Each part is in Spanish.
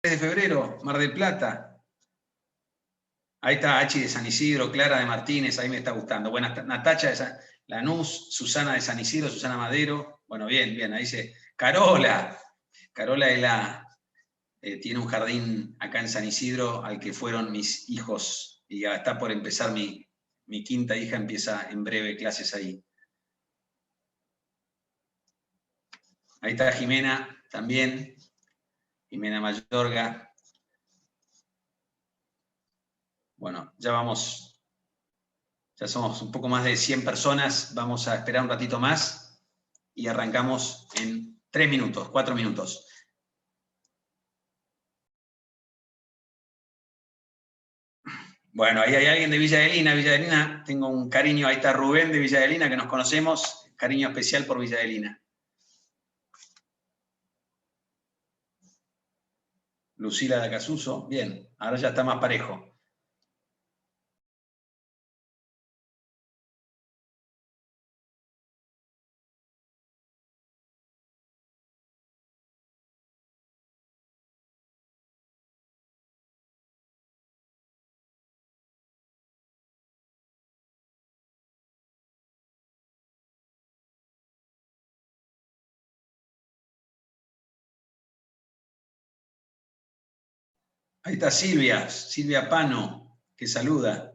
de febrero, Mar del Plata. Ahí está Hachi de San Isidro, Clara de Martínez, ahí me está gustando. Buenas, Natacha de Lanús, Susana de San Isidro, Susana Madero. Bueno, bien, bien, ahí dice Carola. Carola es tiene un jardín acá en San Isidro al que fueron mis hijos y ya está por empezar mi quinta hija, empieza en breve clases ahí. Ahí está Jimena también, Jimena Mayorga. Bueno, ya vamos, ya somos un poco más de 100 personas, vamos a esperar un ratito más y arrancamos en 3 minutos, 4 minutos. Bueno, ahí hay alguien de Villa Adelina, tengo un cariño, ahí está Rubén de Villa Adelina, que nos conocemos, cariño especial por Villa Adelina. Lucila de Acasuso, bien, ahora ya está más parejo. Ahí está Silvia Pano, que saluda.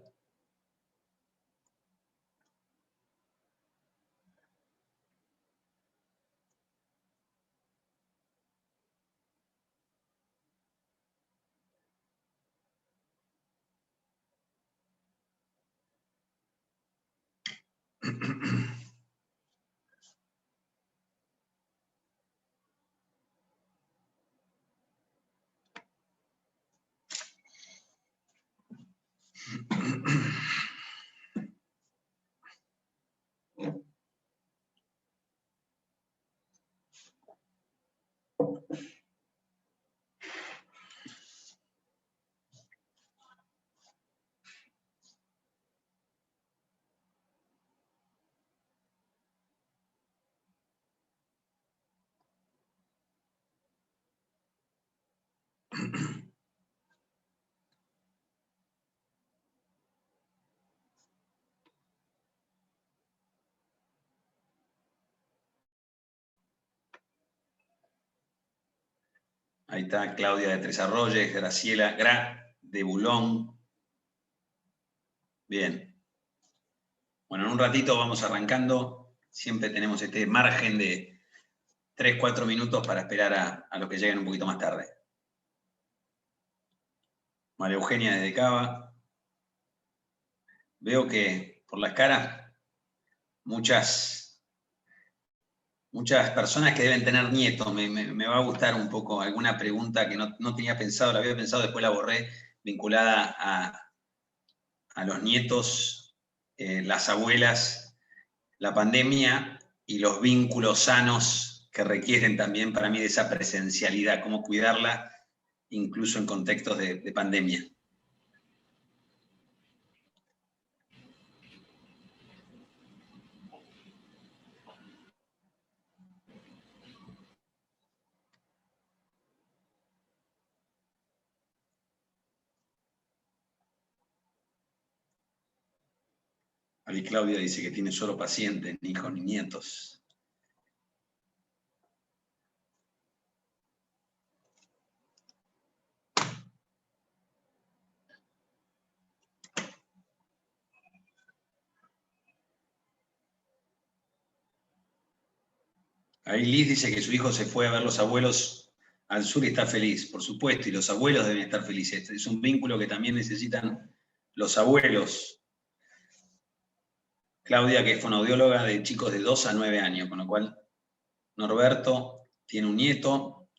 Ahí está Claudia de Tres Arroyos, Graciela de Bulón. Bien. Bueno, en un ratito vamos arrancando. Siempre tenemos este margen de 3, 4 minutos para esperar a los que lleguen un poquito más tarde. María Eugenia desde Cava. Veo que por las caras muchas personas que deben tener nietos. Me va a gustar un poco alguna pregunta que no tenía pensado, la había pensado, después la borré, vinculada a los nietos, las abuelas, la pandemia y los vínculos sanos que requieren también para mí de esa presencialidad, cómo cuidarla incluso en contextos de pandemia. Ahí Claudia dice que tiene solo pacientes, ni hijos ni nietos. Ahí Liz dice que su hijo se fue a ver los abuelos al sur y está feliz, por supuesto, y los abuelos deben estar felices. Es un vínculo que también necesitan los abuelos. Claudia, que es fonoaudióloga de chicos de 2 a 9 años, con lo cual Norberto tiene un nieto.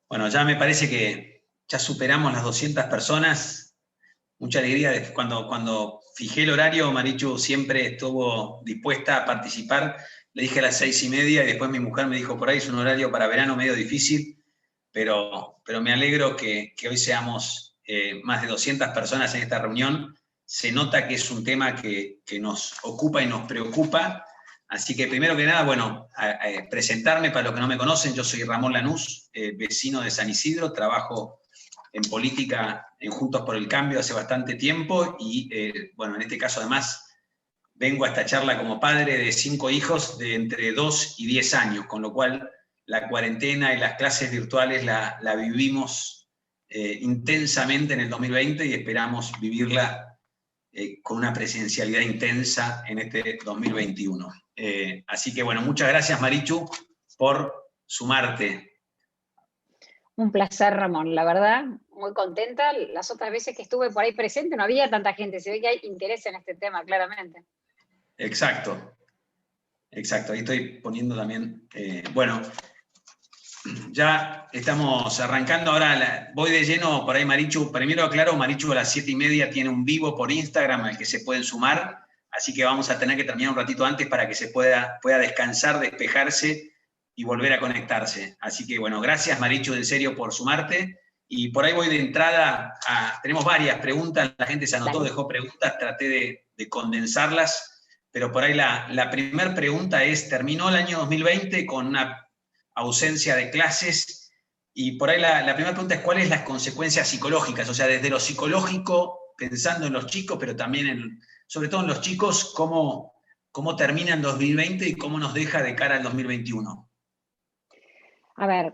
Bueno, ya me parece que ya superamos las 200 personas. Mucha alegría. Cuando fijé el horario, Marichu siempre estuvo dispuesta a participar. Le dije a las 6:30 y después mi mujer me dijo, por ahí es un horario para verano medio difícil, pero me alegro que hoy seamos más de 200 personas en esta reunión. Se nota que es un tema que nos ocupa y nos preocupa. Así que primero que nada, bueno, presentarme para los que no me conocen, yo soy Ramón Lanús, vecino de San Isidro, trabajo en política en Juntos por el Cambio hace bastante tiempo y, bueno, en este caso además vengo a esta charla como padre de 5 hijos de entre 2 y 10 años, con lo cual la cuarentena y las clases virtuales la vivimos intensamente en el 2020 y esperamos vivirla con una presencialidad intensa en este 2021. Así que bueno, muchas gracias Marichu por sumarte. Un placer, Ramón, la verdad, muy contenta. Las otras veces que estuve por ahí presente no había tanta gente, se ve que hay interés en este tema, claramente. Exacto, exacto, ahí estoy poniendo también, bueno, ya estamos arrancando ahora, voy de lleno por ahí Marichu, primero aclaro, Marichu a las 7:30 tiene un vivo por Instagram al que se pueden sumar, así que vamos a tener que terminar un ratito antes para que se pueda descansar, despejarse y volver a conectarse. Así que bueno, gracias Marichu en serio por sumarte, y por ahí voy de entrada, tenemos varias preguntas, la gente se anotó, dejó preguntas, traté de condensarlas, pero por ahí la primera pregunta es, ¿terminó el año 2020 con una ausencia de clases? Y por ahí la primera pregunta es, ¿cuáles las consecuencias psicológicas? O sea, desde lo psicológico, pensando en los chicos, pero también sobre todo en los chicos, ¿cómo termina el 2020 y cómo nos deja de cara al 2021? A ver,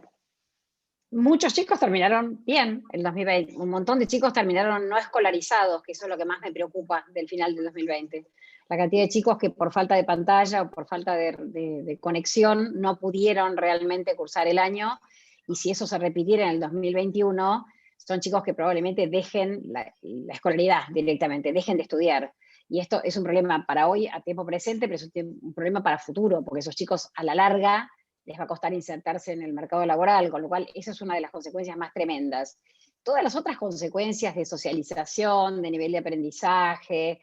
muchos chicos terminaron bien el 2020, un montón de chicos terminaron no escolarizados, que eso es lo que más me preocupa del final del 2020. La cantidad de chicos que por falta de pantalla o por falta de conexión no pudieron realmente cursar el año, y si eso se repitiera en el 2021, son chicos que probablemente dejen la escolaridad directamente, dejen de estudiar. Y esto es un problema para hoy, a tiempo presente, pero es un problema para futuro, porque esos chicos a la larga les va a costar insertarse en el mercado laboral, con lo cual esa es una de las consecuencias más tremendas. Todas las otras consecuencias de socialización, de nivel de aprendizaje,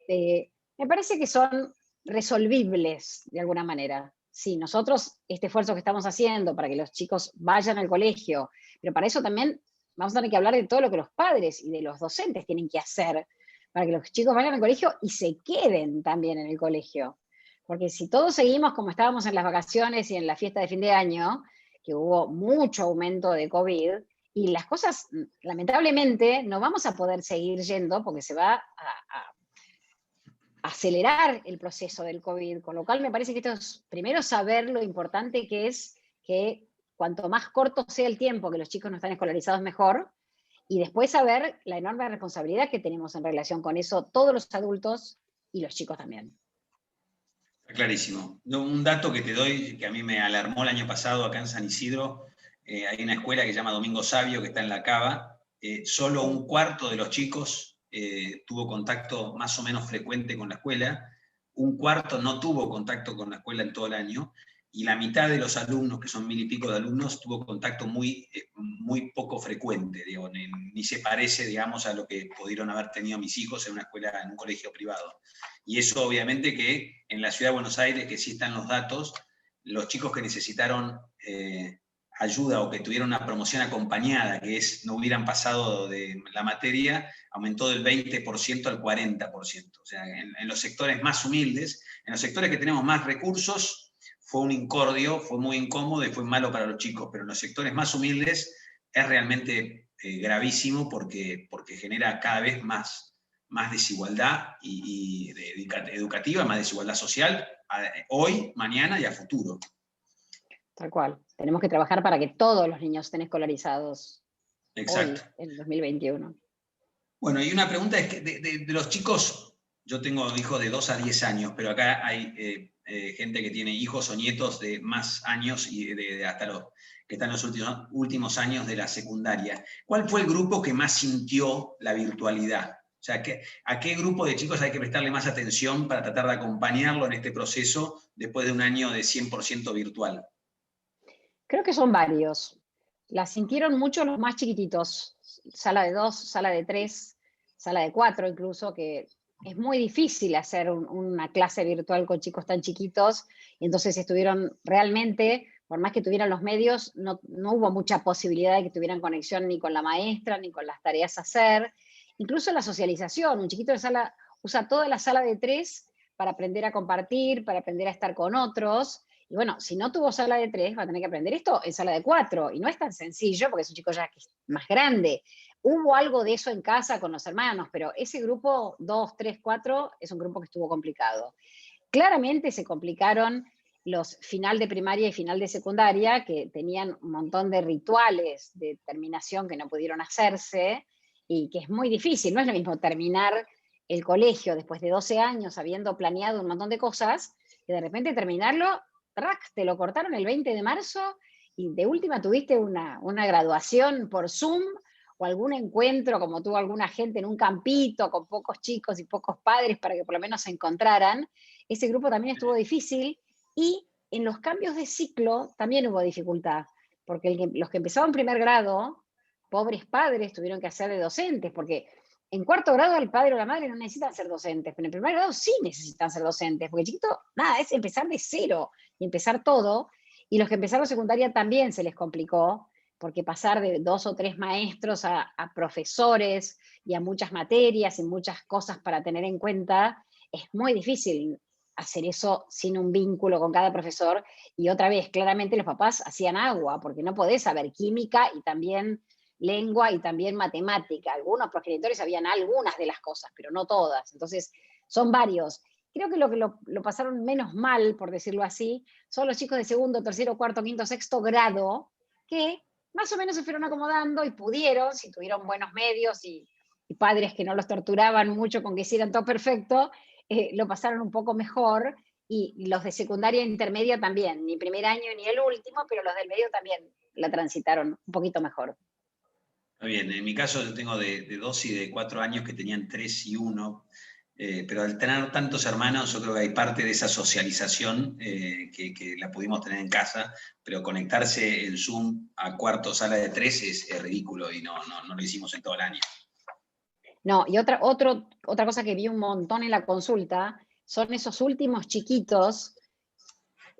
me parece que son resolvibles de alguna manera. Sí, nosotros, este esfuerzo que estamos haciendo para que los chicos vayan al colegio, pero para eso también vamos a tener que hablar de todo lo que los padres y de los docentes tienen que hacer para que los chicos vayan al colegio y se queden también en el colegio. Porque si todos seguimos como estábamos en las vacaciones y en la fiesta de fin de año, que hubo mucho aumento de COVID, y las cosas, lamentablemente, no vamos a poder seguir yendo porque se va a acelerar el proceso del COVID, con lo cual me parece que esto es, primero, saber lo importante que es que cuanto más corto sea el tiempo que los chicos no están escolarizados, mejor, y después saber la enorme responsabilidad que tenemos en relación con eso todos los adultos y los chicos también. Clarísimo. Un dato que te doy, que a mí me alarmó el año pasado acá en San Isidro, hay una escuela que se llama Domingo Sabio, que está en La Cava, solo un cuarto de los chicos tuvo contacto más o menos frecuente con la escuela, un cuarto no tuvo contacto con la escuela en todo el año, y la mitad de los alumnos, que son 1000 y pico de alumnos, tuvo contacto muy poco frecuente, digo, ni se parece, digamos, a lo que pudieron haber tenido mis hijos en una escuela, en un colegio privado. Y eso obviamente que en la ciudad de Buenos Aires, que sí están los datos, los chicos que necesitaron ayuda o que tuvieron una promoción acompañada, que es no hubieran pasado de la materia, aumentó del 20% al 40%. O sea, en los sectores más humildes, en los sectores que tenemos más recursos, fue un incordio, fue muy incómodo y fue malo para los chicos, pero en los sectores más humildes es realmente gravísimo porque genera cada vez más desigualdad educativa, más desigualdad social, hoy, mañana y a futuro. Tal cual. Tenemos que trabajar para que todos los niños estén escolarizados. Exacto. Hoy, en 2021. Bueno, y una pregunta es que de los chicos, yo tengo hijos de 2 a 10 años, pero acá hay gente que tiene hijos o nietos de más años y hasta los que están en los últimos años de la secundaria. ¿Cuál fue el grupo que más sintió la virtualidad? O sea, ¿a qué grupo de chicos hay que prestarle más atención para tratar de acompañarlo en este proceso después de un año de 100% virtual? Creo que son varios. La sintieron mucho los más chiquititos, sala de 2, sala de 3, sala de 4 incluso, que es muy difícil hacer una clase virtual con chicos tan chiquitos, y entonces estuvieron realmente, por más que tuvieran los medios, no hubo mucha posibilidad de que tuvieran conexión ni con la maestra, ni con las tareas a hacer. Incluso la socialización, un chiquito de sala usa toda la sala de 3 para aprender a compartir, para aprender a estar con otros. Y bueno, si no tuvo sala de 3, va a tener que aprender esto en sala de 4. Y no es tan sencillo, porque es un chico ya que es más grande. Hubo algo de eso en casa con los hermanos, pero ese grupo 2, 3, 4 es un grupo que estuvo complicado. Claramente se complicaron los final de primaria y final de secundaria, que tenían un montón de rituales de terminación que no pudieron hacerse, y que es muy difícil. No es lo mismo terminar el colegio después de 12 años habiendo planeado un montón de cosas, que de repente terminarlo, ¡trac!, te lo cortaron el 20 de marzo y de última tuviste una graduación por Zoom o algún encuentro como tuvo alguna gente en un campito con pocos chicos y pocos padres para que por lo menos se encontraran. Ese grupo también estuvo difícil, y en los cambios de ciclo también hubo dificultad, porque los que empezaban primer grado, pobres padres, tuvieron que hacer de docentes, porque en cuarto grado el padre o la madre no necesitan ser docentes, pero en primer grado sí necesitan ser docentes, porque chiquito, nada, es empezar de cero y empezar todo, y los que empezaron secundaria también se les complicó, porque pasar de 2 o 3 maestros a profesores y a muchas materias y muchas cosas para tener en cuenta, es muy difícil hacer eso sin un vínculo con cada profesor. Y otra vez, claramente los papás hacían agua, porque no podés saber química y también lengua y también matemática. Algunos progenitores sabían algunas de las cosas, pero no todas. Entonces, son varios. Creo que lo pasaron menos mal, por decirlo así, son los chicos de segundo, tercero, cuarto, quinto, sexto grado, que más o menos se fueron acomodando y pudieron, si tuvieron buenos medios y padres que no los torturaban mucho con que hicieran todo perfecto, lo pasaron un poco mejor. Y los de secundaria e intermedia también, ni primer año ni el último, pero los del medio también la transitaron un poquito mejor. Está bien, en mi caso yo tengo de 2 y de 4 años que tenían 3 y 1, pero al tener tantos hermanos yo creo que hay parte de esa socialización que la pudimos tener en casa, pero conectarse en Zoom a cuarto sala de 3 es ridículo y no lo hicimos en todo el año. No, y otra cosa que vi un montón en la consulta son esos últimos chiquitos,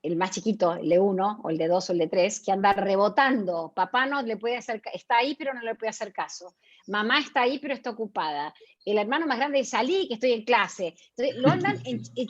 el más chiquito, el de 1, o el de 2, o el de 3, que anda rebotando. Papá no le puede hacer, está ahí, pero no le puede hacer caso. Mamá está ahí, pero está ocupada. El hermano más grande dice, salí, que estoy en clase. Entonces,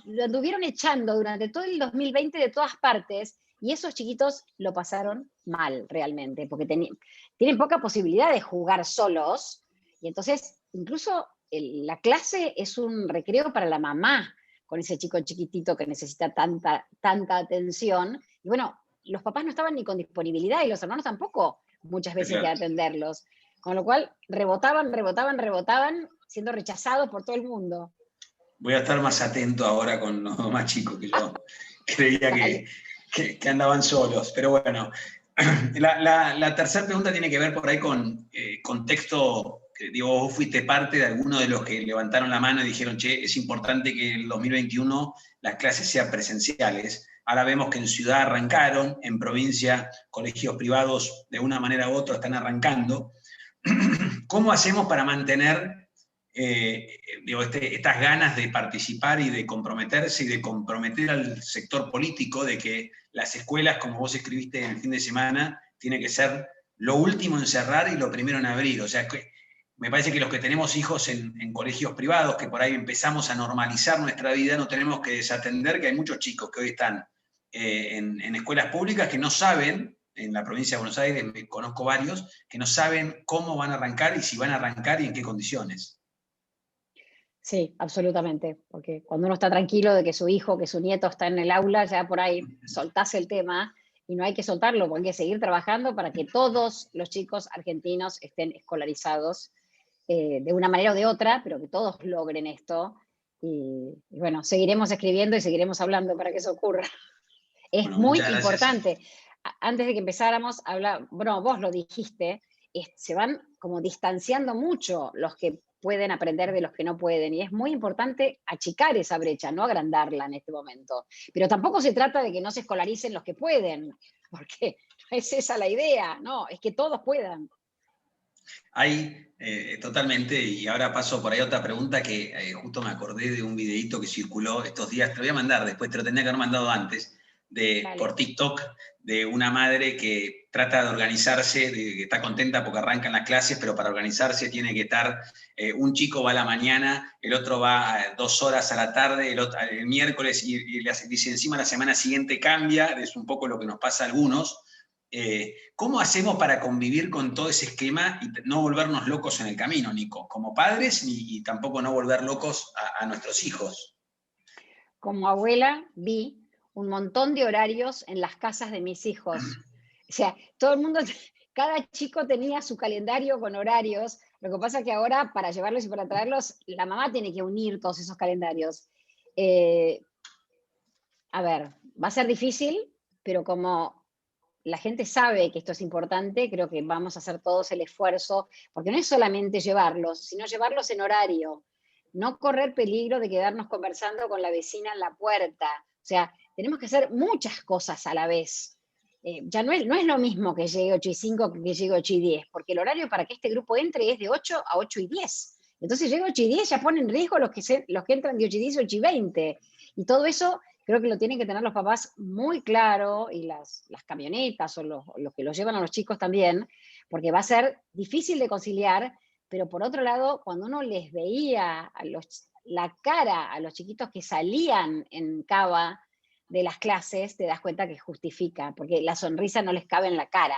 lo anduvieron echando durante todo el 2020 de todas partes, y esos chiquitos lo pasaron mal realmente, porque tienen poca posibilidad de jugar solos, y entonces incluso la clase es un recreo para la mamá, con ese chico chiquitito que necesita tanta atención. Y bueno, los papás no estaban ni con disponibilidad y los hermanos tampoco, muchas veces, de atenderlos. Con lo cual, rebotaban, siendo rechazados por todo el mundo. Voy a estar más atento ahora con los más chicos, que yo creía que andaban solos. Pero bueno, la tercera pregunta tiene que ver por ahí con contexto. Digo, vos fuiste parte de alguno de los que levantaron la mano y dijeron, che, es importante que en el 2021 las clases sean presenciales. Ahora vemos que en ciudad arrancaron, en provincia colegios privados de una manera u otra están arrancando. ¿Cómo hacemos para mantener estas ganas de participar y de comprometerse y de comprometer al sector político de que las escuelas, como vos escribiste en el fin de semana, tiene que ser lo último en cerrar y lo primero en abrir? O sea, me parece que los que tenemos hijos en colegios privados, que por ahí empezamos a normalizar nuestra vida, no tenemos que desatender que hay muchos chicos que hoy están en escuelas públicas que no saben, en la provincia de Buenos Aires conozco varios, que no saben cómo van a arrancar y si van a arrancar y en qué condiciones. Sí, absolutamente, porque cuando uno está tranquilo de que su hijo, que su nieto está en el aula, ya por ahí soltás el tema, y no hay que soltarlo, porque hay que seguir trabajando para que todos los chicos argentinos estén escolarizados de una manera o de otra, pero que todos logren esto. Y bueno, seguiremos escribiendo y seguiremos hablando para que eso ocurra. Es Bueno, muy muchas gracias. importante. Antes de que empezáramos a hablar, bueno, vos lo dijiste, se van como distanciando mucho los que pueden aprender de los que no pueden, y es muy importante achicar esa brecha, no agrandarla en este momento. Pero tampoco se trata de que no se escolaricen los que pueden, porque no es esa la idea, no, es que todos puedan. Hay totalmente, y ahora paso por ahí otra pregunta que justo me acordé de un videíto que circuló estos días, te lo voy a mandar después, te lo tendría que haber mandado antes, Dale. por TikTok de una madre que trata de organizarse, que está contenta porque arrancan las clases, pero para organizarse tiene que estar, un chico va a la mañana, el otro va 2 horas a la tarde, el miércoles, y dice, encima la semana siguiente cambia, es un poco lo que nos pasa a algunos. ¿Cómo hacemos para convivir con todo ese esquema y no volvernos locos en el camino, Nico? Como padres y tampoco no volver locos a nuestros hijos. Como abuela vi un montón de horarios en las casas de mis hijos. O sea, todo el mundo, cada chico tenía su calendario con horarios. Lo que pasa es que ahora para llevarlos y para traerlos, la mamá tiene que unir todos esos calendarios. Eh, a ver, va a ser difícil, pero como la gente sabe que esto es importante, creo que vamos a hacer todos el esfuerzo, porque no es solamente llevarlos, sino llevarlos en horario, no correr peligro de quedarnos conversando con la vecina en la puerta. O sea, tenemos que hacer muchas cosas a la vez. Ya no es lo mismo que llegue 8:05 que llegue 8:10, porque el horario para que este grupo entre es de 8 a 8:10. Entonces llega 8:10, ya pone en riesgo los que entran de 8:10 a 8:20. Y todo eso creo que lo tienen que tener los papás muy claro, y las camionetas o los que los llevan a los chicos también, porque va a ser difícil de conciliar, pero por otro lado, cuando uno les veía la cara a los chiquitos que salían en Cava de las clases, te das cuenta que justifica, porque la sonrisa no les cabe en la cara.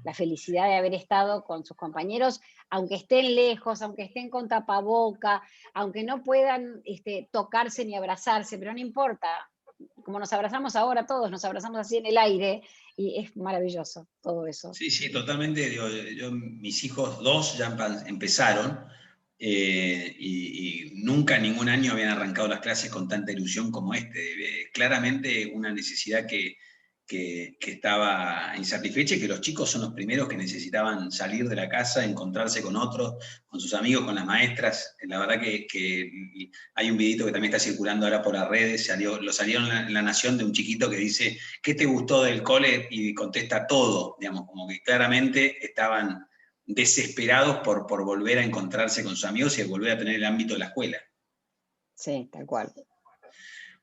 La felicidad de haber estado con sus compañeros, aunque estén lejos, aunque estén con tapaboca, aunque no puedan tocarse ni abrazarse, pero no importa, como nos abrazamos ahora todos, nos abrazamos así en el aire, y es maravilloso todo eso. Sí, sí, totalmente. Digo, mis hijos 2 ya empezaron, y nunca ningún año habían arrancado las clases con tanta ilusión como este. Claramente una necesidad que estaba insatisfecha, y que los chicos son los primeros que necesitaban salir de la casa, encontrarse con otros, con sus amigos, con las maestras. La verdad que hay un videito que también está circulando ahora por las redes, lo salió en la Nación, de un chiquito que dice, ¿qué te gustó del cole? Y contesta todo, digamos, como que claramente estaban desesperados por volver a encontrarse con sus amigos y volver a tener el ámbito de la escuela. Sí, tal cual.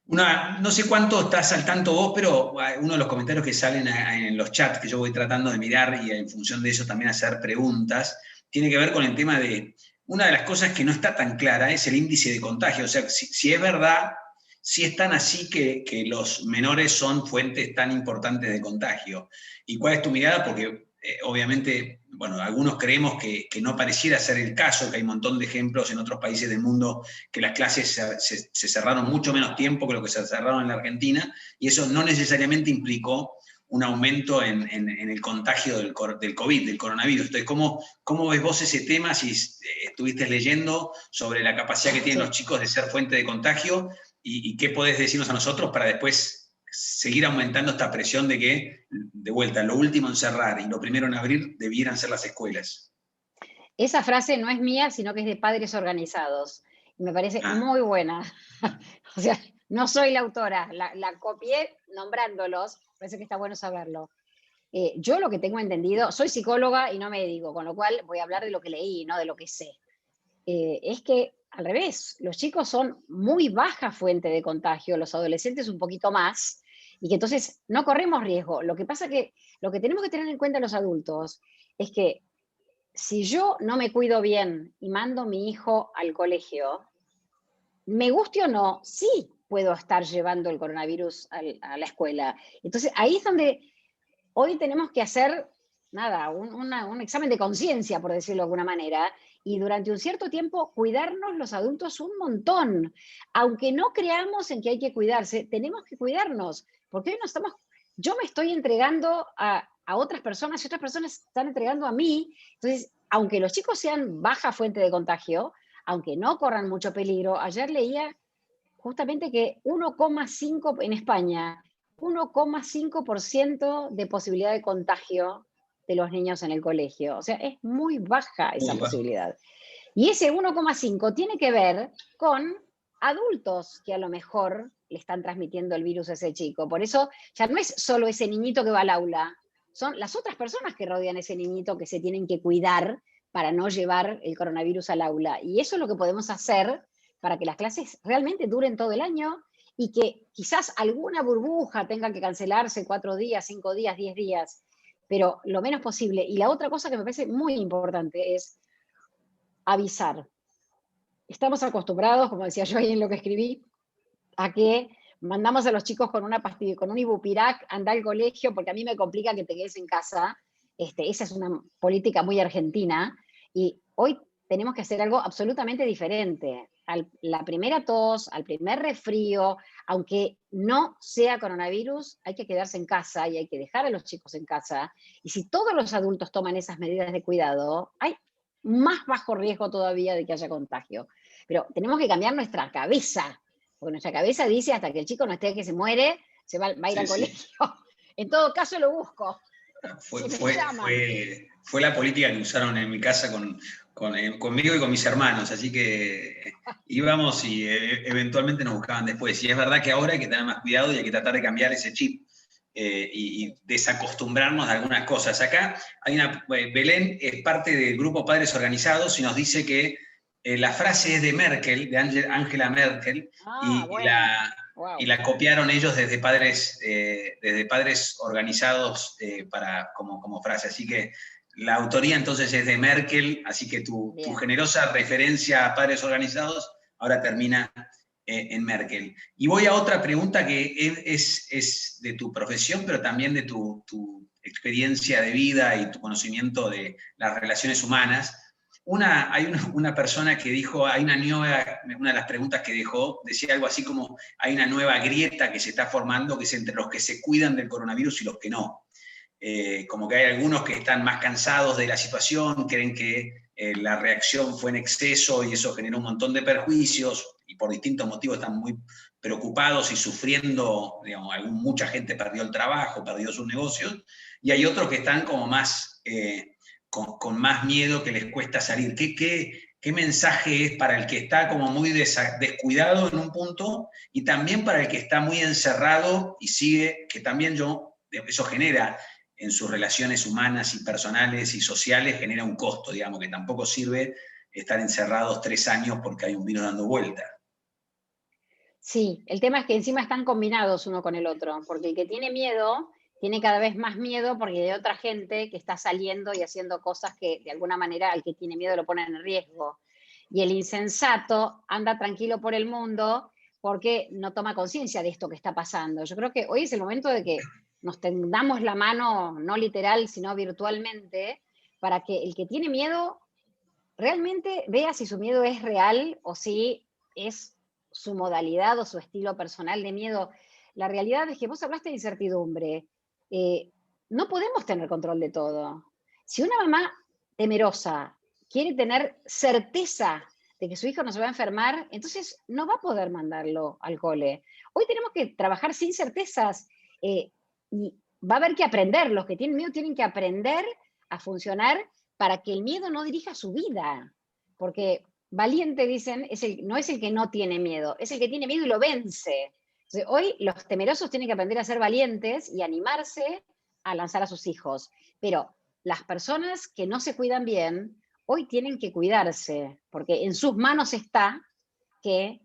No sé cuánto estás al tanto vos, pero uno de los comentarios que salen en los chats que yo voy tratando de mirar, y en función de eso también hacer preguntas, tiene que ver con el tema de, una de las cosas que no está tan clara es el índice de contagio. O sea, si es verdad, si es tan así que los menores son fuentes tan importantes de contagio. ¿Y cuál es tu mirada? Porque obviamente, bueno, algunos creemos que no pareciera ser el caso, que hay un montón de ejemplos en otros países del mundo que las clases se cerraron mucho menos tiempo que lo que se cerraron en la Argentina, y eso no necesariamente implicó un aumento en el contagio del COVID, del coronavirus. Entonces, ¿cómo ves vos ese tema? Si estuviste leyendo sobre la capacidad que tienen los chicos de ser fuente de contagio, y qué podés decirnos a nosotros para después seguir aumentando esta presión de que, de vuelta, lo último en cerrar y lo primero en abrir debieran ser las escuelas. Esa frase no es mía, sino que es de Padres Organizados. Y me parece muy buena. O sea, no soy la autora, la copié nombrándolos, parece que está bueno saberlo. Yo lo que tengo entendido, soy psicóloga y no médico, con lo cual voy a hablar de lo que leí, no de lo que sé. Es que al revés, los chicos son muy baja fuente de contagio, los adolescentes un poquito más, y que entonces no corremos riesgo. Lo que pasa que lo que tenemos que tener en cuenta los adultos es que si yo no me cuido bien y mando a mi hijo al colegio, me guste o no, sí puedo estar llevando el coronavirus a la escuela. Entonces ahí es donde hoy tenemos que hacer, nada, un examen de conciencia, por decirlo de alguna manera, y durante un cierto tiempo cuidarnos los adultos un montón. Aunque no creamos en que hay que cuidarse, tenemos que cuidarnos, porque hoy no estamos, yo me estoy entregando a otras personas y otras personas se están entregando a mí. Entonces, aunque los chicos sean baja fuente de contagio, aunque no corran mucho peligro, ayer leía justamente que 1,5 en España, 1,5% de posibilidad de contagio de los niños en el colegio. O sea, es muy baja esa posibilidad. Y ese 1,5 tiene que ver con adultos que a lo mejor le están transmitiendo el virus a ese chico. Por eso ya no es solo ese niñito que va al aula, son las otras personas que rodean a ese niñito que se tienen que cuidar para no llevar el coronavirus al aula. Y eso es lo que podemos hacer para que las clases realmente duren todo el año y que quizás alguna burbuja tenga que cancelarse 4 días, 5 días, 10 días, pero lo menos posible. Y la otra cosa que me parece muy importante es avisar. Estamos acostumbrados, como decía yo ahí en lo que escribí, a que mandamos a los chicos con una pastilla, con un ibupirac, anda al colegio, porque a mí me complica que te quedes en casa. Esa es una política muy argentina, y hoy tenemos que hacer algo absolutamente diferente. La primera tos, al primer resfrío, aunque no sea coronavirus, hay que quedarse en casa y hay que dejar a los chicos en casa. Y si todos los adultos toman esas medidas de cuidado, hay más bajo riesgo todavía de que haya contagio. Pero tenemos que cambiar nuestra cabeza, porque nuestra cabeza dice hasta que el chico no esté que se muere, va a ir Sí, al sí. colegio. En todo caso lo busco. Fue la política que usaron en mi casa conmigo y con mis hermanos, así que íbamos y eventualmente nos buscaban después. Y es verdad que ahora hay que tener más cuidado y hay que tratar de cambiar ese chip y desacostumbrarnos de algunas cosas. Acá Belén es parte del grupo Padres Organizados y nos dice que la frase es de Merkel, de Angela Merkel, y la copiaron ellos desde padres organizados como frase. Así que la autoría entonces es de Merkel, así que tu generosa referencia a padres organizados ahora termina en Merkel. Y voy a otra pregunta que es de tu profesión, pero también de tu experiencia de vida y tu conocimiento de las relaciones humanas. Hay una persona que dijo, una de las preguntas que dejó, decía algo así como, hay una nueva grieta que se está formando, que es entre los que se cuidan del coronavirus y los que no. Como que hay algunos que están más cansados de la situación, creen que la reacción fue en exceso y eso generó un montón de perjuicios, y por distintos motivos están muy preocupados y sufriendo, digamos, mucha gente perdió el trabajo, perdió sus negocios, y hay otros que están como más... con más miedo, que les cuesta salir. ¿Qué mensaje es para el que está como muy descuidado en un punto y también para el que está muy encerrado y sigue, que también eso genera en sus relaciones humanas y personales y sociales, genera un costo, digamos, que tampoco sirve estar encerrados 3 años porque hay un virus dando vuelta? Sí, el tema es que encima están combinados uno con el otro, porque el que tiene miedo tiene cada vez más miedo porque hay otra gente que está saliendo y haciendo cosas que de alguna manera al que tiene miedo lo ponen en riesgo. Y el insensato anda tranquilo por el mundo porque no toma conciencia de esto que está pasando. Yo creo que hoy es el momento de que nos tendamos la mano, no literal, sino virtualmente, para que el que tiene miedo realmente vea si su miedo es real o si es su modalidad o su estilo personal de miedo. La realidad es que vos hablaste de incertidumbre. No podemos tener control de todo. Si una mamá temerosa quiere tener certeza de que su hijo no se va a enfermar, entonces no va a poder mandarlo al cole. Hoy tenemos que trabajar sin certezas y va a haber que aprender. Los que tienen miedo tienen que aprender a funcionar para que el miedo no dirija su vida. Porque valiente, dicen, no es el que no tiene miedo, es el que tiene miedo y lo vence. Entonces, hoy los temerosos tienen que aprender a ser valientes y animarse a lanzar a sus hijos. Pero las personas que no se cuidan bien, hoy tienen que cuidarse, porque en sus manos está que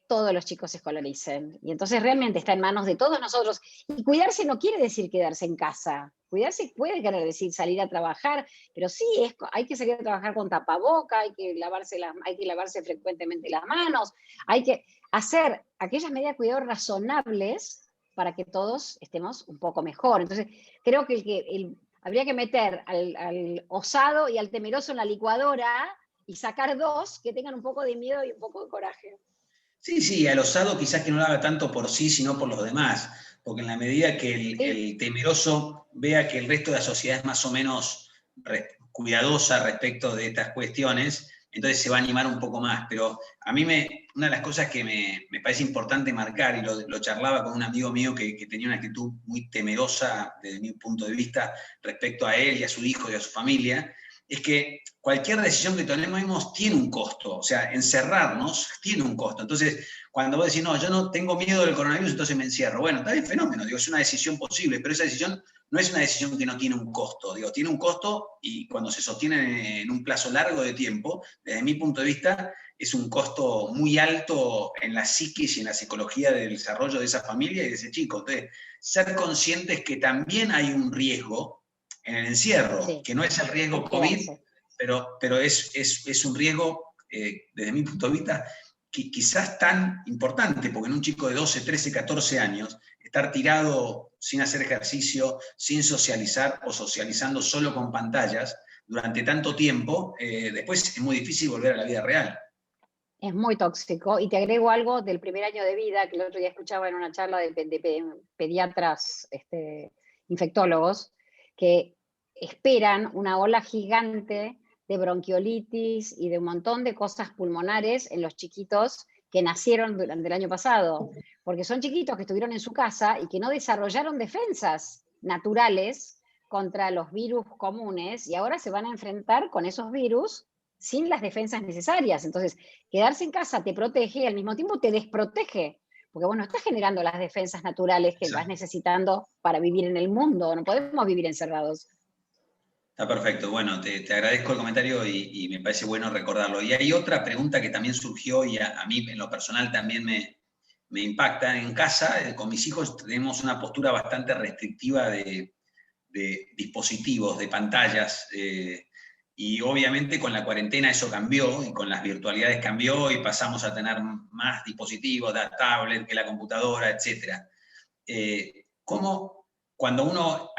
todos los chicos se escolaricen. Y entonces realmente está en manos de todos nosotros. Y cuidarse no quiere decir quedarse en casa. Cuidarse puede querer decir salir a trabajar, pero sí, hay que salir a trabajar con tapaboca, hay que lavarse frecuentemente las manos, hay que hacer aquellas medidas de cuidado razonables para que todos estemos un poco mejor. Entonces, creo que habría que meter al osado y al temeroso en la licuadora y sacar 2 que tengan un poco de miedo y un poco de coraje. Sí, al osado quizás que no lo haga tanto por sí, sino por los demás, porque en la medida que el temeroso vea que el resto de la sociedad es más o menos cuidadosa respecto de estas cuestiones, entonces se va a animar un poco más. Pero a mí una de las cosas que me parece importante marcar, y lo charlaba con un amigo mío que tenía una actitud muy temerosa desde mi punto de vista respecto a él y a su hijo y a su familia, es que cualquier decisión que tomemos tiene un costo, o sea, encerrarnos tiene un costo. Entonces, cuando vos decís, no, yo no tengo miedo del coronavirus, entonces me encierro. Bueno, está bien, fenómeno, digo, es una decisión posible, pero esa decisión no es una decisión que no tiene un costo, digo, tiene un costo y cuando se sostiene en un plazo largo de tiempo, desde mi punto de vista, es un costo muy alto en la psiquis y en la psicología del desarrollo de esa familia y de ese chico. Entonces, ser conscientes que también hay un riesgo en el encierro, Sí, que no es el riesgo COVID, pero es un riesgo, desde mi punto de vista, quizás tan importante, porque en un chico de 12, 13, 14 años, estar tirado sin hacer ejercicio, sin socializar o socializando solo con pantallas durante tanto tiempo, después es muy difícil volver a la vida real. es muy tóxico. Y te agrego algo del primer año de vida, que el otro día escuchaba en una charla de pediatras, infectólogos, que esperan una ola gigante de bronquiolitis y de un montón de cosas pulmonares en los chiquitos que nacieron durante el año pasado, porque son chiquitos que estuvieron en su casa y que no desarrollaron defensas naturales contra los virus comunes y ahora se van a enfrentar con esos virus sin las defensas necesarias. Entonces, quedarse en casa te protege y al mismo tiempo te desprotege, porque vos no estás generando las defensas naturales que vas necesitando para vivir en el mundo, no podemos vivir encerrados. Está perfecto, bueno, te agradezco el comentario y me parece bueno recordarlo. Y hay otra pregunta que también surgió y a mí en lo personal también me impacta. En casa, con mis hijos, tenemos una postura bastante restrictiva de dispositivos, de pantallas, y obviamente con la cuarentena eso cambió y con las virtualidades cambió y pasamos a tener más dispositivos, la tablet, que la computadora, etc. ¿Cómo cuando uno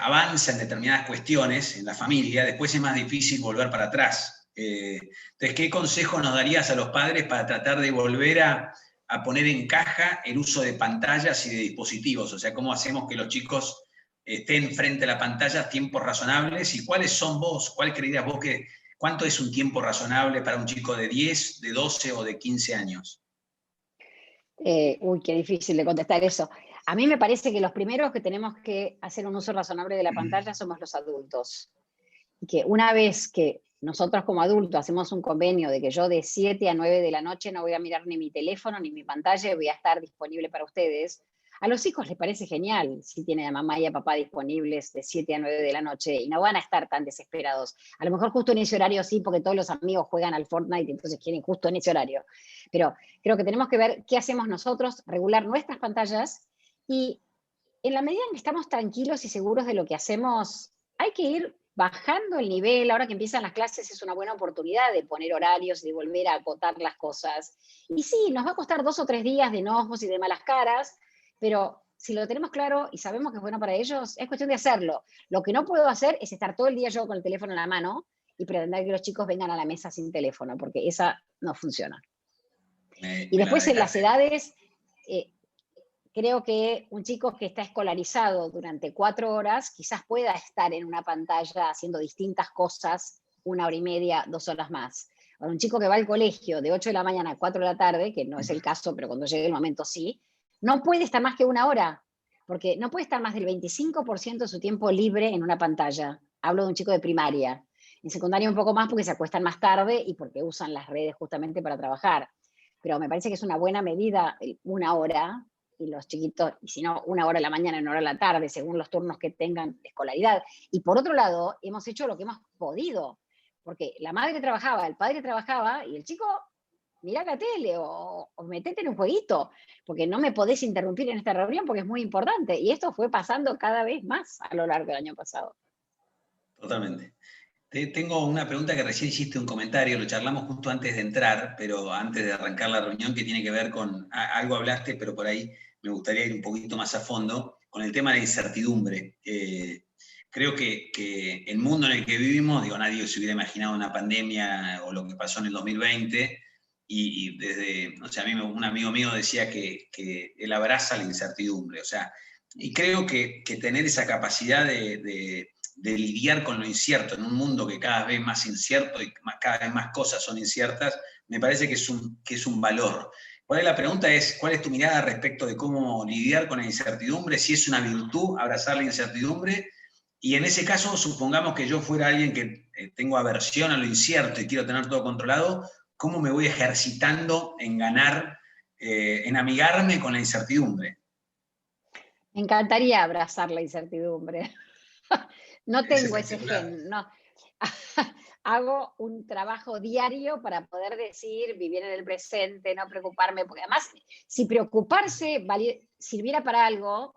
avanza en determinadas cuestiones en la familia, después es más difícil volver para atrás? Entonces, ¿qué consejo nos darías a los padres para tratar de volver a poner en caja el uso de pantallas y de dispositivos? O sea, ¿cómo hacemos que los chicos estén frente a la pantalla tiempos razonables? ¿Y cuáles son cuál creerías vos cuánto es un tiempo razonable para un chico de 10, de 12 o de 15 años? Uy, qué difícil de contestar eso. A mí me parece que los primeros que tenemos que hacer un uso razonable de la pantalla somos los adultos. Y que una vez que nosotros como adultos hacemos un convenio de que yo de 7 a 9 de la noche no voy a mirar ni mi teléfono ni mi pantalla y voy a estar disponible para ustedes, a los hijos les parece genial si tienen a mamá y a papá disponibles de 7 a 9 de la noche y no van a estar tan desesperados. A lo mejor justo en ese horario sí, porque todos los amigos juegan al Fortnite, entonces quieren justo en ese horario. Pero creo que tenemos que ver qué hacemos nosotros, regular nuestras pantallas y en la medida en que estamos tranquilos y seguros de lo que hacemos, hay que ir bajando el nivel. Ahora que empiezan las clases es una buena oportunidad de poner horarios y de volver a acotar las cosas. Y sí, nos va a costar 2 o 3 días de enojos y de malas caras, pero si lo tenemos claro y sabemos que es bueno para ellos, es cuestión de hacerlo. Lo que no puedo hacer es estar todo el día yo con el teléfono en la mano y pretender que los chicos vengan a la mesa sin teléfono, porque esa no funciona. Y después en las edades, creo que un chico que está escolarizado durante 4 horas quizás pueda estar en una pantalla haciendo distintas cosas 1 hora y media, 2 horas más. Ahora, un chico que va al colegio de 8 de la mañana a 4 de la tarde, que no es el caso, pero cuando llegue el momento sí, no puede estar más que 1 hora, porque no puede estar más del 25% de su tiempo libre en una pantalla. Hablo de un chico de primaria. En secundaria un poco más porque se acuestan más tarde y porque usan las redes justamente para trabajar. Pero me parece que es una buena medida 1 hora, y los chiquitos, y si no, 1 hora a la mañana, 1 hora a la tarde, según los turnos que tengan de escolaridad. Y por otro lado, hemos hecho lo que hemos podido, porque la madre trabajaba, el padre trabajaba, y el chico, mirá la tele o metete en un jueguito, porque no me podés interrumpir en esta reunión porque es muy importante. Y esto fue pasando cada vez más a lo largo del año pasado. Totalmente. Tengo una pregunta que recién hiciste un comentario, lo charlamos justo antes de entrar, pero antes de arrancar la reunión, que tiene que ver con, algo hablaste, pero por ahí me gustaría ir un poquito más a fondo, con el tema de la incertidumbre. Creo que el mundo en el que vivimos, digo, nadie se hubiera imaginado una pandemia o lo que pasó en el 2020, y desde, o sea, a mí un amigo mío decía que él abraza la incertidumbre, o sea, y creo que tener esa capacidad de lidiar con lo incierto en un mundo que cada vez más incierto y cada vez más cosas son inciertas, me parece que es un valor. Por ahí la pregunta es, ¿cuál es tu mirada respecto de cómo lidiar con la incertidumbre? Si es una virtud abrazar la incertidumbre, y en ese caso, supongamos que yo fuera alguien que tengo aversión a lo incierto y quiero tener todo controlado, ¿cómo me voy ejercitando en ganar, en amigarme con la incertidumbre? Me encantaría abrazar la incertidumbre. No Es tengo ese espectacular. gen, no. Hago un trabajo diario para poder decir, vivir en el presente, no preocuparme, porque además, si preocuparse sirviera para algo,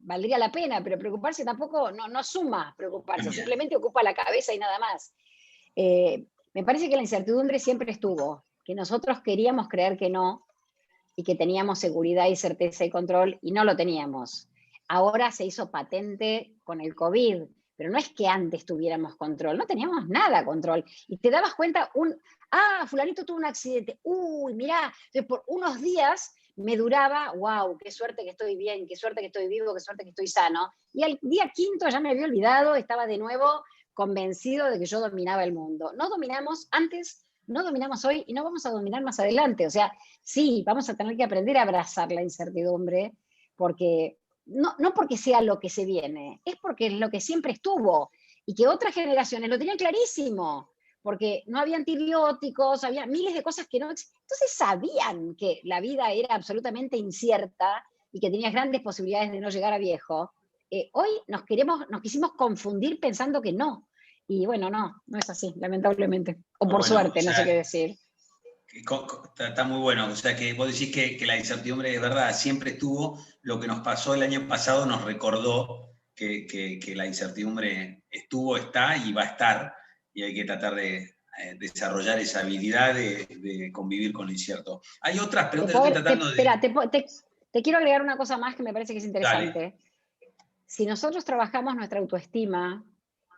valdría la pena, pero preocuparse tampoco no suma preocuparse, Cambia. simplemente ocupa la cabeza y nada más. Me parece que la incertidumbre siempre estuvo, que nosotros queríamos creer que no, y que teníamos seguridad y certeza y control y no lo teníamos. Ahora se hizo patente con el COVID, pero no es que antes tuviéramos control, no teníamos nada control. Y te dabas cuenta, fulanito tuvo un accidente, uy, mirá, entonces por unos días me duraba, wow, qué suerte que estoy bien, qué suerte que estoy vivo, qué suerte que estoy sano. Y al día quinto ya me había olvidado, estaba de nuevo convencido de que yo dominaba el mundo. No dominamos antes, no dominamos hoy y no vamos a dominar más adelante. O sea, sí, vamos a tener que aprender a abrazar la incertidumbre, porque no porque sea lo que se viene, es porque es lo que siempre estuvo y que otras generaciones lo tenían clarísimo, porque no había antibióticos, había miles de cosas que no. Entonces sabían que la vida era absolutamente incierta y que tenías grandes posibilidades de no llegar a viejo. Hoy nos quisimos confundir pensando que no. Y bueno, no es así, lamentablemente. O Muy por bueno, o suerte, no sé sea, qué decir. está muy bueno. O sea, que vos decís que la incertidumbre es verdad, siempre estuvo. Lo que nos pasó el año pasado nos recordó que la incertidumbre estuvo, está y va a estar, y hay que tratar de desarrollar esa habilidad de convivir con lo incierto. Hay otras preguntas, yo estoy tratando de... Espera, te quiero agregar una cosa más que me parece que es Dale. interesante. Si nosotros trabajamos nuestra autoestima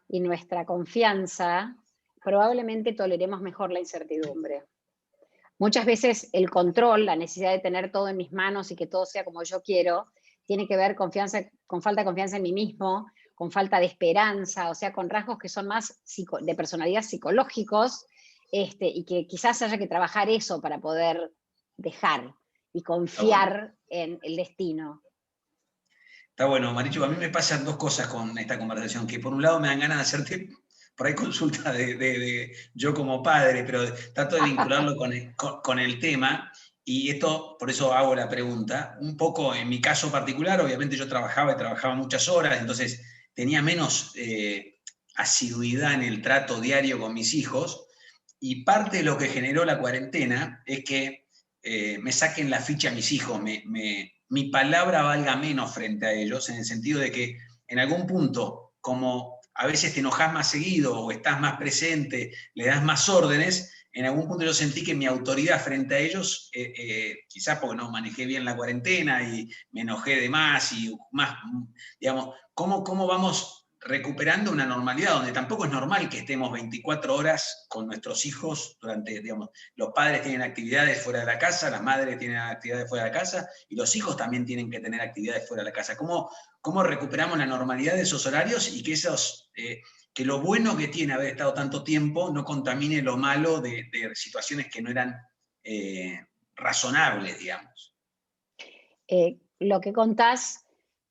y nuestra confianza, probablemente toleremos mejor la incertidumbre. Muchas veces el control, la necesidad de tener todo en mis manos y que todo sea como yo quiero, tiene que ver con falta de confianza en mí mismo, con falta de esperanza, o sea, con rasgos que son más de personalidad psicológicos, y que quizás haya que trabajar eso para poder dejar y Está bueno. confiar en el destino. Está bueno, Marichu, a mí me pasan dos cosas con esta conversación, que por un lado me dan ganas de hacerte por ahí consulta de yo como padre, pero trato de vincularlo con el tema, y esto, por eso hago la pregunta, un poco en mi caso particular, obviamente yo trabajaba muchas horas, entonces tenía menos asiduidad en el trato diario con mis hijos, y parte de lo que generó la cuarentena es que me saquen la ficha a mis hijos, mi palabra valga menos frente a ellos, en el sentido de que en algún punto, como a veces te enojas más seguido o estás más presente, le das más órdenes, en algún punto yo sentí que mi autoridad frente a ellos, quizás porque no manejé bien la cuarentena y me enojé de más y más, digamos, ¿cómo vamos recuperando una normalidad donde tampoco es normal que estemos 24 horas con nuestros hijos durante, digamos, los padres tienen actividades fuera de la casa, las madres tienen actividades fuera de la casa y los hijos también tienen que tener actividades fuera de la casa? ¿Cómo recuperamos la normalidad de esos horarios y que lo bueno que tiene haber estado tanto tiempo no contamine lo malo de situaciones que no eran razonables, digamos? Lo que contás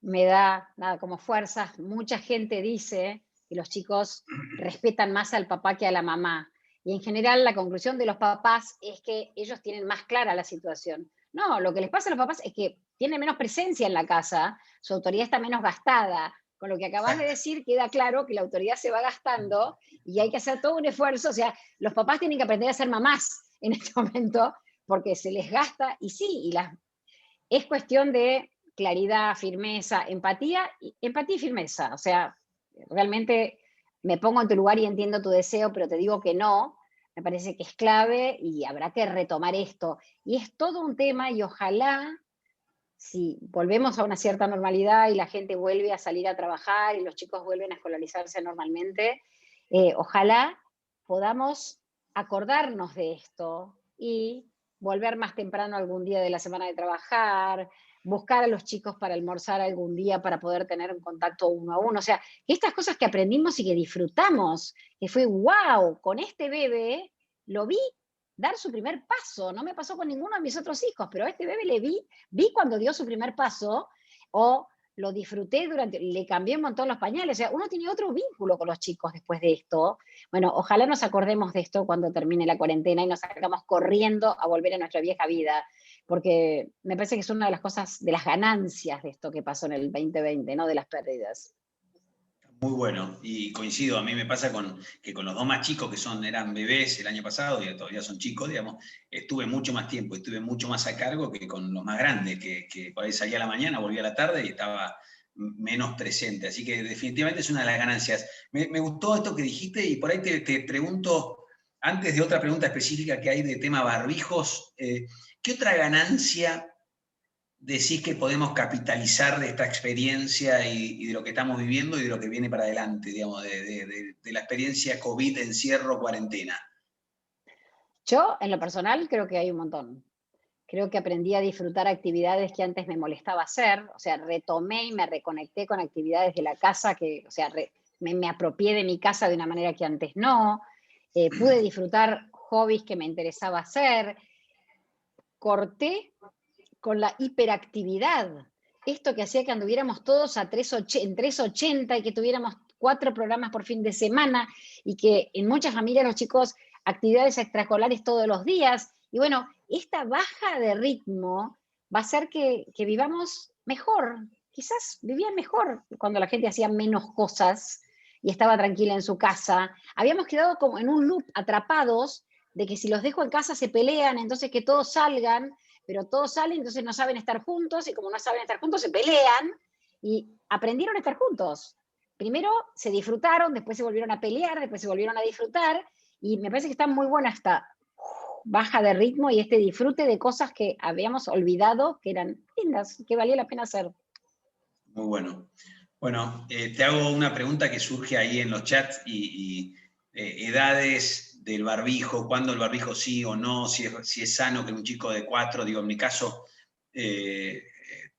me da nada como fuerzas. Mucha gente dice que los chicos respetan más al papá que a la mamá. Y en general la conclusión de los papás es que ellos tienen más clara la situación. No, lo que les pasa a los papás es que tienen menos presencia en la casa, su autoridad está menos gastada. Con lo que acabas de Exacto. decir, queda claro que la autoridad se va gastando y hay que hacer todo un esfuerzo. O sea, los papás tienen que aprender a ser mamás en este momento porque se les gasta y sí, es cuestión de claridad, firmeza, empatía y firmeza. O sea, realmente me pongo en tu lugar y entiendo tu deseo, pero te digo que no. Me parece que es clave y habrá que retomar esto. Y es todo un tema y ojalá, si volvemos a una cierta normalidad y la gente vuelve a salir a trabajar y los chicos vuelven a escolarizarse normalmente, ojalá podamos acordarnos de esto y volver más temprano algún día de la semana de trabajar, buscar a los chicos para almorzar algún día para poder tener un contacto uno a uno. O sea, que estas cosas que aprendimos y que disfrutamos, que fue wow, con este bebé lo vi dar su primer paso. No me pasó con ninguno de mis otros hijos, pero a este bebé vi cuando dio su primer paso, o lo disfruté le cambié un montón los pañales. O sea, uno tiene otro vínculo con los chicos después de esto. Bueno, ojalá nos acordemos de esto cuando termine la cuarentena y nos salgamos corriendo a volver a nuestra vieja vida, porque me parece que es una de las cosas, de las ganancias de esto que pasó en el 2020, no de las pérdidas. Muy bueno, y coincido, a mí me pasa que con los dos más chicos, eran bebés el año pasado, y todavía son chicos, digamos, estuve mucho más tiempo, estuve mucho más a cargo que con los más grandes, que por ahí salía a la mañana, volvía a la tarde y estaba menos presente. Así que definitivamente es una de las ganancias. Me gustó esto que dijiste y por ahí te pregunto, antes de otra pregunta específica que hay de tema barbijos, ¿qué otra ganancia decís que podemos capitalizar de esta experiencia y de lo que estamos viviendo y de lo que viene para adelante, digamos, de la experiencia COVID, encierro, cuarentena? Yo, en lo personal, creo que hay un montón. Creo que aprendí a disfrutar actividades que antes me molestaba hacer, o sea, retomé y me reconecté con actividades de la casa que, o sea, me apropié de mi casa de una manera que antes no. Pude disfrutar hobbies que me interesaba hacer. Corté con la hiperactividad. Esto que hacía que anduviéramos todos en 380 y que tuviéramos 4 programas por fin de semana y que en muchas familias los chicos actividades extraescolares todos los días. Y bueno, esta baja de ritmo va a hacer que vivamos mejor. Quizás vivían mejor cuando la gente hacía menos cosas y estaba tranquila en su casa. Habíamos quedado como en un loop atrapados de que si los dejo en casa se pelean, entonces que todos salgan, pero todos salen, entonces no saben estar juntos, y como no saben estar juntos, se pelean, y aprendieron a estar juntos. Primero se disfrutaron, después se volvieron a pelear, después se volvieron a disfrutar, y me parece que está muy buena esta baja de ritmo y este disfrute de cosas que habíamos olvidado que eran lindas, que valía la pena hacer. Muy bueno. Bueno, te hago una pregunta que surge ahí en los chats y edades del barbijo, cuándo el barbijo sí o no, si es sano que un chico de 4, digo, en mi caso, eh,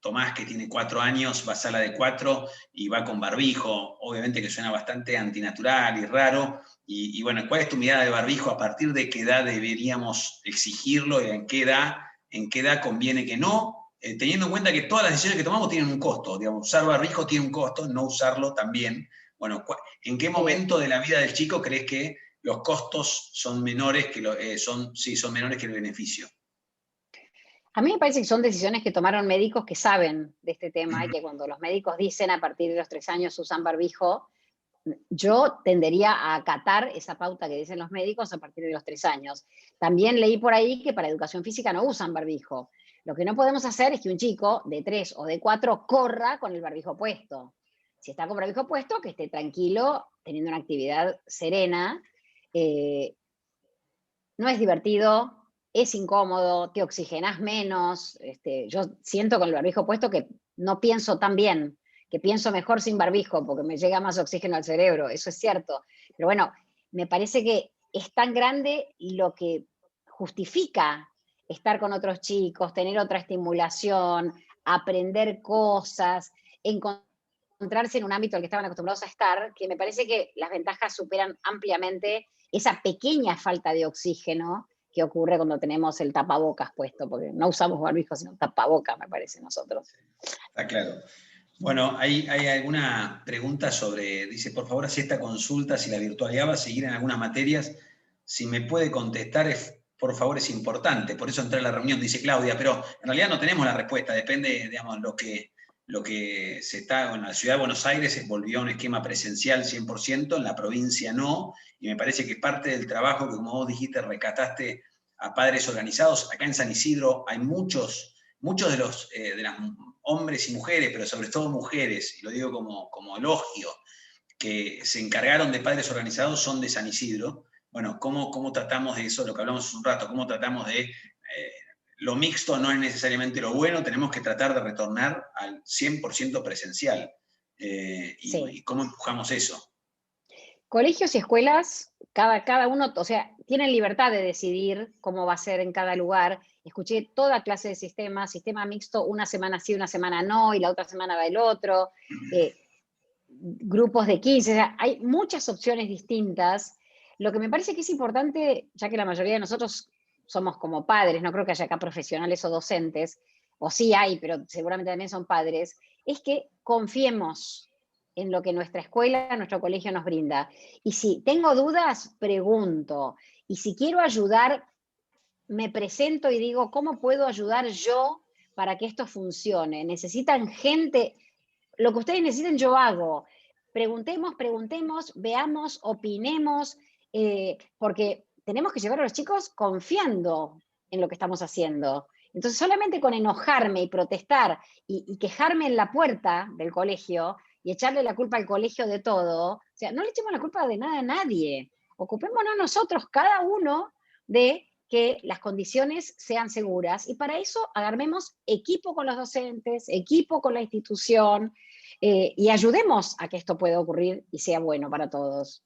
Tomás, que tiene 4 años, va a sala de 4 y va con barbijo, obviamente que suena bastante antinatural y raro, y bueno, ¿cuál es tu mirada de barbijo? ¿A partir de qué edad deberíamos exigirlo y en qué edad conviene que no? Teniendo en cuenta que todas las decisiones que tomamos tienen un costo, digamos, usar barbijo tiene un costo, no usarlo también. Bueno, ¿en qué momento de la vida del chico crees que los costos son menores son menores que el beneficio? A mí me parece que son decisiones que tomaron médicos que saben de este tema y que cuando los médicos dicen a partir de los 3 años usan barbijo, yo tendería a acatar esa pauta que dicen los médicos a partir de los 3 años. También leí por ahí que para educación física no usan barbijo. Lo que no podemos hacer es que un chico de 3 o de 4 corra con el barbijo puesto. Si está con barbijo puesto, que esté tranquilo, teniendo una actividad serena. Eh, no es divertido, es incómodo, te oxigenás menos. Yo siento con el barbijo puesto que no pienso tan bien, que pienso mejor sin barbijo porque me llega más oxígeno al cerebro, eso es cierto. Pero bueno, me parece que es tan grande lo que justifica estar con otros chicos, tener otra estimulación, aprender cosas, encontrarse en un ámbito al que estaban acostumbrados a estar, que me parece que las ventajas superan ampliamente esa pequeña falta de oxígeno que ocurre cuando tenemos el tapabocas puesto, porque no usamos barbijo, sino tapabocas, me parece, nosotros. Está claro. Bueno, hay alguna pregunta sobre, dice, por favor, hace esta consulta, si la virtualidad va a seguir en algunas materias, si me puede contestar, por favor, es importante, por eso entré a la reunión, dice Claudia, pero en realidad no tenemos la respuesta, depende, digamos, lo que se está, bueno, la ciudad de Buenos Aires volvió a un esquema presencial 100%, en la provincia no, y me parece que parte del trabajo que, como vos dijiste, rescataste a padres organizados, acá en San Isidro hay muchos de los de las hombres y mujeres, pero sobre todo mujeres, y lo digo como elogio, que se encargaron de padres organizados son de San Isidro. Bueno, ¿cómo tratamos de eso? Lo que hablamos hace un rato, ¿cómo tratamos de lo mixto no es necesariamente lo bueno, tenemos que tratar de retornar al 100% presencial. Sí. ¿Y cómo empujamos eso? Colegios y escuelas, cada uno, o sea, tienen libertad de decidir cómo va a ser en cada lugar. Escuché toda clase de sistemas, sistema mixto, una semana sí, una semana no, y la otra semana va el otro. Grupos de 15, o sea, hay muchas opciones distintas. Lo que me parece que es importante, ya que la mayoría de nosotros somos como padres, no creo que haya acá profesionales o docentes, o sí hay, pero seguramente también son padres, es que confiemos en lo que nuestra escuela, nuestro colegio nos brinda. Y si tengo dudas, pregunto. Y si quiero ayudar, me presento y digo, ¿cómo puedo ayudar yo para que esto funcione? Necesitan gente, lo que ustedes necesiten yo hago. Preguntemos, veamos, opinemos, porque tenemos que llevar a los chicos confiando en lo que estamos haciendo. Entonces, solamente con enojarme y protestar y quejarme en la puerta del colegio y echarle la culpa al colegio de todo, o sea, no le echemos la culpa de nada a nadie. Ocupémonos nosotros, cada uno, de que las condiciones sean seguras. Y para eso agarremos equipo con los docentes, equipo con la institución, y ayudemos a que esto pueda ocurrir y sea bueno para todos.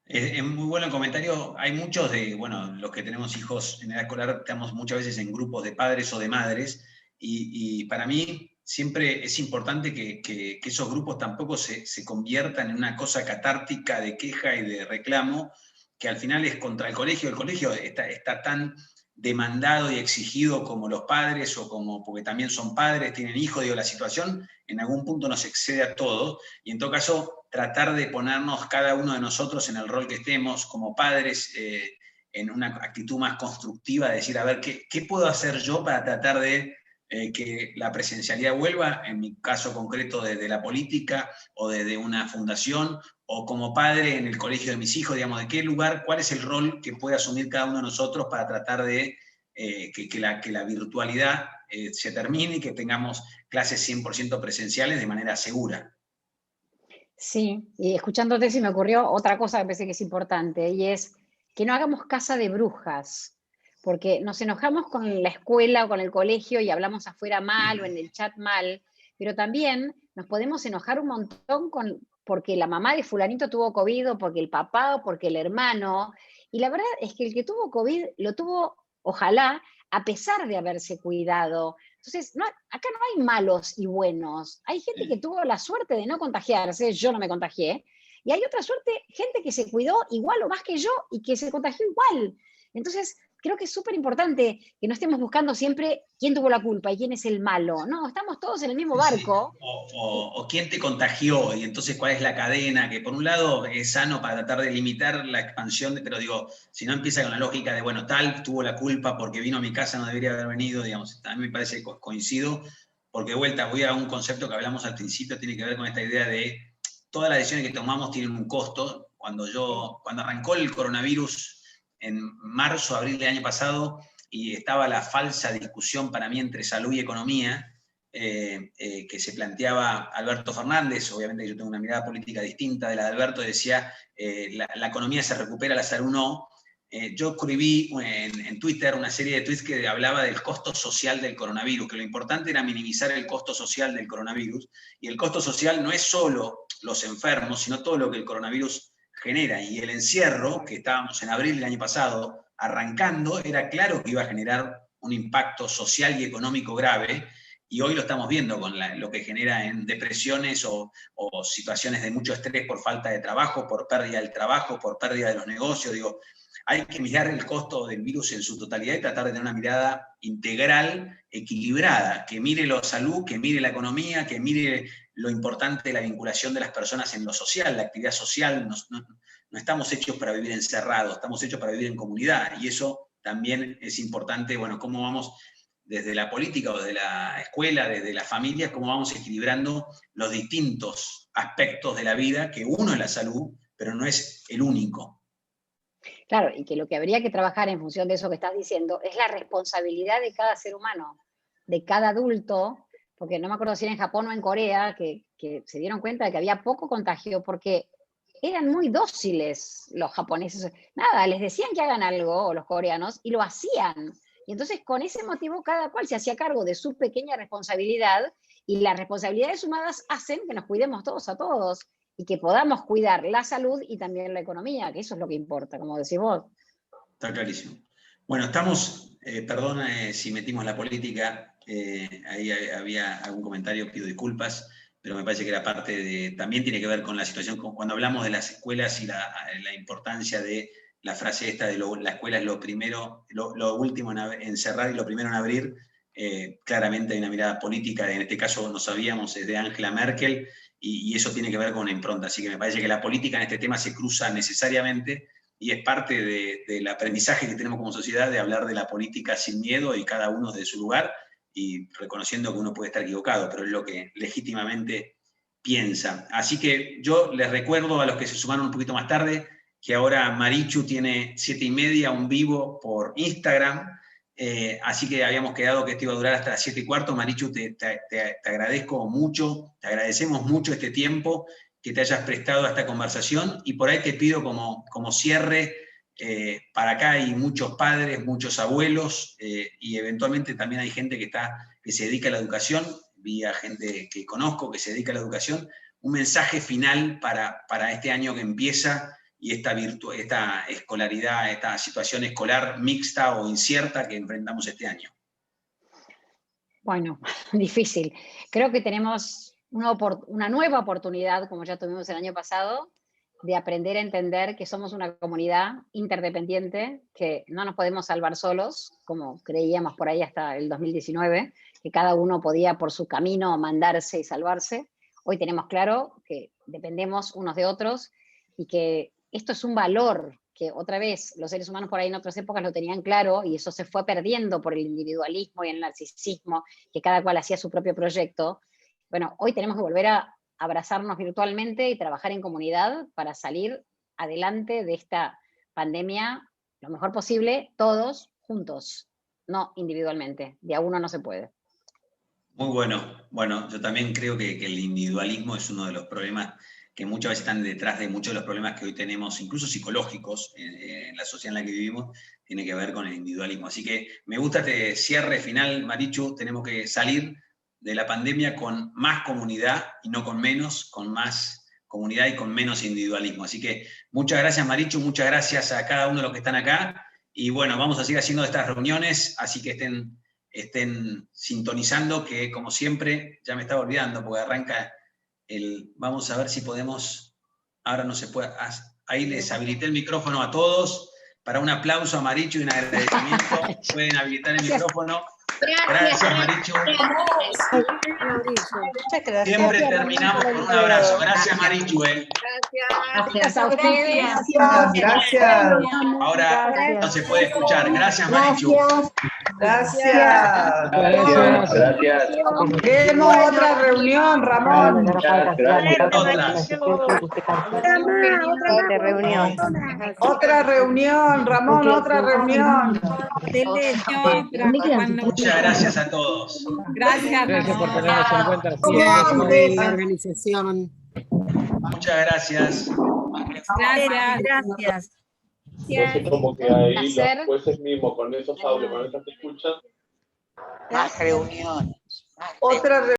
Es muy bueno el comentario. Hay muchos de, bueno, los que tenemos hijos en edad escolar, estamos muchas veces en grupos de padres o de madres, y para mí siempre es importante que esos grupos tampoco se conviertan en una cosa catártica de queja y de reclamo, que al final es contra el colegio. El colegio está tan demandado y exigido como los padres, o como, porque también son padres, tienen hijos, digo, la situación en algún punto nos excede a todos, y en todo caso tratar de ponernos cada uno de nosotros en el rol que estemos como padres, en una actitud más constructiva, de decir, a ver, ¿qué puedo hacer yo para tratar de que la presencialidad vuelva? En mi caso concreto, desde la política o desde una fundación, o como padre en el colegio de mis hijos, digamos, de qué lugar, cuál es el rol que puede asumir cada uno de nosotros para tratar de que la virtualidad se termine y que tengamos clases 100% presenciales de manera segura. Sí, y escuchándote se me ocurrió otra cosa que pensé que es importante, y es que no hagamos casa de brujas, porque nos enojamos con la escuela o con el colegio y hablamos afuera mal o en el chat mal, pero también nos podemos enojar un montón porque la mamá de fulanito tuvo COVID, o porque el papá, o porque el hermano, y la verdad es que el que tuvo COVID lo tuvo, ojalá, a pesar de haberse cuidado. Entonces, acá no hay malos y buenos. Hay gente que tuvo la suerte de no contagiarse, yo no me contagié, y hay otra suerte, gente que se cuidó igual o más que yo y que se contagió igual. Entonces, creo que es súper importante que no estemos buscando siempre quién tuvo la culpa y quién es el malo. No, estamos todos en el mismo Sí, sí. barco. O quién te contagió, y entonces cuál es la cadena, que por un lado es sano para tratar de limitar la expansión, pero digo, si no empieza con la lógica de, bueno, tal tuvo la culpa porque vino a mi casa, no debería haber venido, digamos, a mí me parece que coincido, porque de vuelta voy a un concepto que hablamos al principio, tiene que ver con esta idea de todas las decisiones que tomamos tienen un costo. Cuando arrancó el coronavirus en marzo, abril del año pasado, y estaba la falsa discusión para mí entre salud y economía, que se planteaba Alberto Fernández, obviamente yo tengo una mirada política distinta de la de Alberto, decía, la economía se recupera, la salud no. Yo escribí en Twitter una serie de tweets que hablaba del costo social del coronavirus, que lo importante era minimizar el costo social del coronavirus, y el costo social no es solo los enfermos, sino todo lo que el coronavirus genera, y el encierro, que estábamos en abril del año pasado arrancando, era claro que iba a generar un impacto social y económico grave, y hoy lo estamos viendo con lo que genera en depresiones o situaciones de mucho estrés por falta de trabajo, por pérdida del trabajo, por pérdida de los negocios. Digo, hay que mirar el costo del virus en su totalidad y tratar de tener una mirada integral, equilibrada, que mire la salud, que mire la economía, que mire lo importante de la vinculación de las personas en lo social, la actividad social. No estamos hechos para vivir encerrados, estamos hechos para vivir en comunidad, y eso también es importante. Bueno, cómo vamos desde la política o desde la escuela, desde las familias, cómo vamos equilibrando los distintos aspectos de la vida, que uno es la salud, pero no es el único. Claro, y que lo que habría que trabajar en función de eso que estás diciendo es la responsabilidad de cada ser humano, de cada adulto, porque no me acuerdo si era en Japón o en Corea, que se dieron cuenta de que había poco contagio porque eran muy dóciles los japoneses. Nada, les decían que hagan algo, o los coreanos, y lo hacían. Y entonces, con ese motivo, cada cual se hacía cargo de su pequeña responsabilidad, y las responsabilidades sumadas hacen que nos cuidemos todos a todos y que podamos cuidar la salud y también la economía, que eso es lo que importa, como decís vos. Está clarísimo. Bueno, estamos, perdón si metimos la política, ahí había algún comentario, pido disculpas, pero me parece que era parte de, también tiene que ver con la situación, cuando hablamos de las escuelas y la importancia de la frase esta de la escuela es lo primero, lo último en cerrar y lo primero en abrir. Claramente hay una mirada política, en este caso no sabíamos, es de Angela Merkel, y eso tiene que ver con una impronta. Así que me parece que la política en este tema se cruza necesariamente, es parte del aprendizaje que tenemos como sociedad de hablar de la política sin miedo y cada uno desde su lugar y reconociendo que uno puede estar equivocado, pero es lo que legítimamente piensa. Así que yo les recuerdo a los que se sumaron un poquito más tarde que ahora Marichu tiene 7:30 un vivo por Instagram, así que habíamos quedado que esto iba a durar hasta las 7:15. Marichu, te agradezco mucho, te agradecemos mucho este tiempo que te hayas prestado a esta conversación, y por ahí te pido como cierre, para acá hay muchos padres, muchos abuelos, y eventualmente también hay gente que se dedica a la educación, vi a gente que conozco que se dedica a la educación, un mensaje final para este año que empieza, y esta escolaridad, esta situación escolar mixta o incierta que enfrentamos este año. Bueno, difícil. Creo que tenemos una nueva oportunidad, como ya tuvimos el año pasado, de aprender a entender que somos una comunidad interdependiente, que no nos podemos salvar solos, como creíamos por ahí hasta el 2019, que cada uno podía por su camino mandarse y salvarse. Hoy tenemos claro que dependemos unos de otros y que esto es un valor que otra vez los seres humanos por ahí en otras épocas lo tenían claro, y eso se fue perdiendo por el individualismo y el narcisismo, que cada cual hacía su propio proyecto. Bueno, hoy tenemos que volver a abrazarnos virtualmente y trabajar en comunidad para salir adelante de esta pandemia lo mejor posible, todos juntos, no individualmente. De a uno no se puede. Muy bueno. Bueno, yo también creo que el individualismo es uno de los problemas que muchas veces están detrás de muchos de los problemas que hoy tenemos, incluso psicológicos, en la sociedad en la que vivimos, tiene que ver con el individualismo. Así que me gusta este cierre final, Marichu. Tenemos que salir de la pandemia con más comunidad y no con menos, con más comunidad y con menos individualismo. Así que muchas gracias, Marichu, muchas gracias a cada uno de los que están acá, y bueno, vamos a seguir haciendo estas reuniones, así que estén sintonizando, que como siempre, ya me estaba olvidando, porque arranca vamos a ver si podemos, ahora no se puede, ahí les habilité el micrófono a todos, para un aplauso a Marichu y un agradecimiento. Pueden habilitar el micrófono. Gracias, Marichu. Siempre terminamos con un abrazo. Gracias, Marichu. Gracias a ustedes. Gracias. Ahora no se puede escuchar. Gracias, Marichu. Gracias. Gracias. Queremos otra reunión, Ramón. Otra reunión. Otra reunión, Ramón, otra reunión. Muchas gracias a todos. Gracias por tenernos en cuenta siempre, la organización. Muchas gracias. Gracias. No sé cómo que ahí los jueces mismos con esos audios, con esas que escuchan. Más reuniones. Otra reunión.